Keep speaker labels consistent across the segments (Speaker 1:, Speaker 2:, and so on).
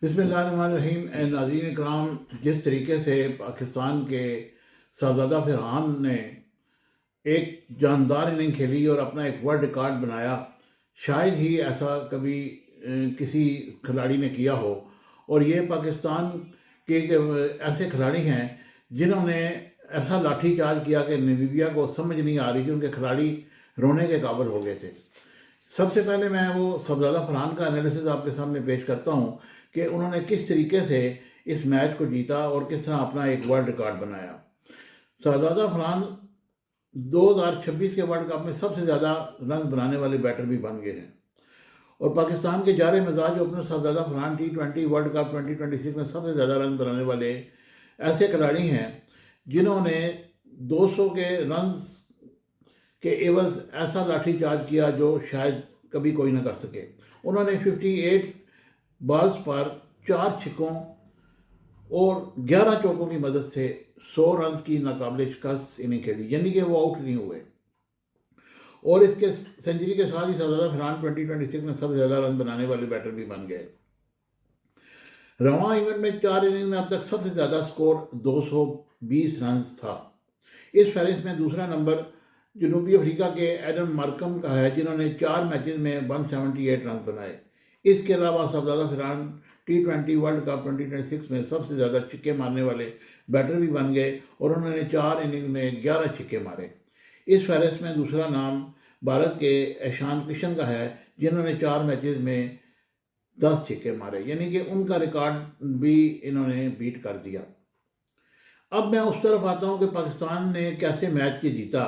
Speaker 1: بسم اللہ الرحمن الرحیم۔ ناظرین اکرام، جس طریقے سے پاکستان کے شہزادہ فرحان نے ایک جاندار اننگ کھیلی اور اپنا ایک ورلڈ ریکارڈ بنایا، شاید ہی ایسا کبھی کسی کھلاڑی نے کیا ہو۔ اور یہ پاکستان کے ایسے کھلاڑی ہیں جنہوں نے ایسا لاٹھی چارج کیا کہ نمیبیا کو سمجھ نہیں آ رہی تھی، ان کے کھلاڑی رونے کے قابل ہو گئے تھے۔ سب سے پہلے میں وہ شہزادہ فرحان کا انالیسز آپ کے سامنے پیش کرتا ہوں کہ انہوں نے کس طریقے سے اس میچ کو جیتا اور کس طرح اپنا ایک ورلڈ ریکارڈ بنایا۔ شہزادہ فرحان 2026 کے ورلڈ کپ میں سب سے زیادہ رنز بنانے والے بیٹر بھی بن گئے ہیں، اور پاکستان کے جارے مزاج اوپنر شہزادہ فرحان T20 ورلڈ کپ 2026 میں سب سے زیادہ رنز بنانے والے ایسے کھلاڑی ہیں جنہوں نے 200 کے رنز کے عوض ایسا لاٹھی چارج کیا جو شاید کبھی کوئی نہ کر سکے۔ انہوں نے 58 بالز پر 4 چھکوں اور 11 چوکوں کی مدد سے 100 رنز کی ناقابل شکست اننگ کھیلی، یعنی کہ وہ آؤٹ نہیں ہوئے، اور اس کے سنچری کے ساتھ ہی شہزادہ فرحان 2026 میں سب سے زیادہ رن بنانے والے بیٹر بھی بن گئے۔ رواں ایونٹ میں 4 اننگ میں اب تک سب سے زیادہ سکور 220 رنز تھا۔ اس فہرست میں دوسرا نمبر جنوبی افریقہ کے ایڈم مارکم کا ہے، جنہوں نے 4 میچز میں 178 رنز بنائے۔ اس کے علاوہ شہزادہ فرحان T20 ورلڈ کپ 2026 میں سب سے زیادہ چھکے مارنے والے بیٹر بھی بن گئے، اور انہوں نے 4 اننگ میں 11 چھکے مارے۔ اس فہرست میں دوسرا نام بھارت کے ایشان کشن کا ہے، جنہوں نے 4 میچز میں 10 چھکے مارے، یعنی کہ ان کا ریکارڈ بھی انہوں نے بیٹ کر دیا۔ اب میں اس طرف آتا ہوں کہ پاکستان نے کیسے میچ کے جیتا۔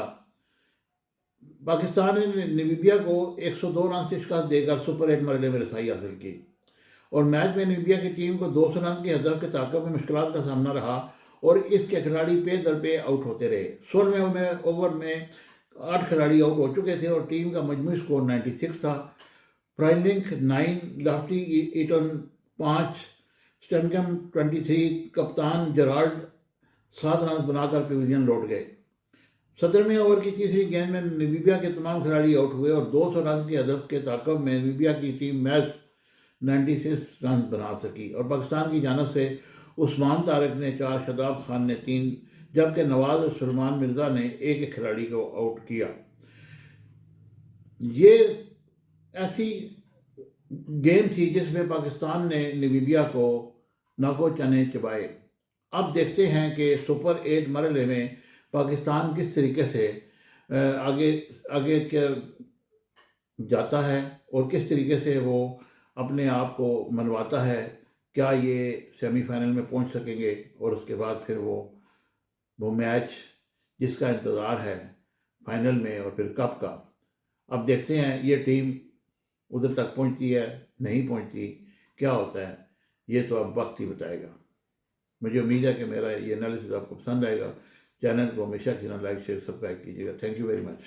Speaker 1: پاکستان نے نمیبیا کو 102 رن سے شکست دے کر سپر 8 مرحلے میں رسائی حاصل کی، اور میچ میں نمیبیا کی ٹیم کو 200 رن کی ہدف کے تعاقب میں مشکلات کا سامنا رہا، اور اس کے کھلاڑی پے در پے آؤٹ ہوتے رہے۔ 16ویں اوور میں 8 کھلاڑی آؤٹ ہو چکے تھے اور ٹیم کا مجموعی سکور 96 تھا۔ فرائنڈنگ 9، لافٹی ایٹن 5، سٹنگم 23، کپتان جرالڈ 7 رنز بنا کر پیویلین لوٹ گئے۔ 17ویں اوور کی تیسری گیند میں نمیبیا کے تمام کھلاڑی آؤٹ ہوئے، اور 200 رنز کی ہدف کے تعاقب میں نمیبیا کی ٹیم محض 96 رنز بنا سکی، اور پاکستان کی جانب سے عثمان طارق نے 4، شاداب خان نے 3، جبکہ نواز اور سلمان مرزا نے ایک کھلاڑی کو آؤٹ کیا۔ یہ ایسی گیم تھی جس میں پاکستان نے نمیبیا کو ناکو چنے چبائے۔ اب دیکھتے ہیں کہ سپر 8 مرحلے میں پاکستان کس طریقے سے آگے جاتا ہے اور کس طریقے سے وہ اپنے آپ کو منواتا ہے۔ کیا یہ سیمی فائنل میں پہنچ سکیں گے، اور اس کے بعد پھر وہ میچ جس کا انتظار ہے فائنل میں اور پھر کپ کا۔ اب دیکھتے ہیں یہ ٹیم ادھر تک پہنچتی ہے نہیں پہنچتی، کیا ہوتا ہے، یہ تو اب وقت ہی بتائے گا۔ مجھے امید ہے کہ میرا یہ انالیسز آپ کو پسند آئے گا۔ چینل کو ہمیشہ کی طرح لائک، شیئر، سبسکرائب کیجیے گا۔ Thank you very much.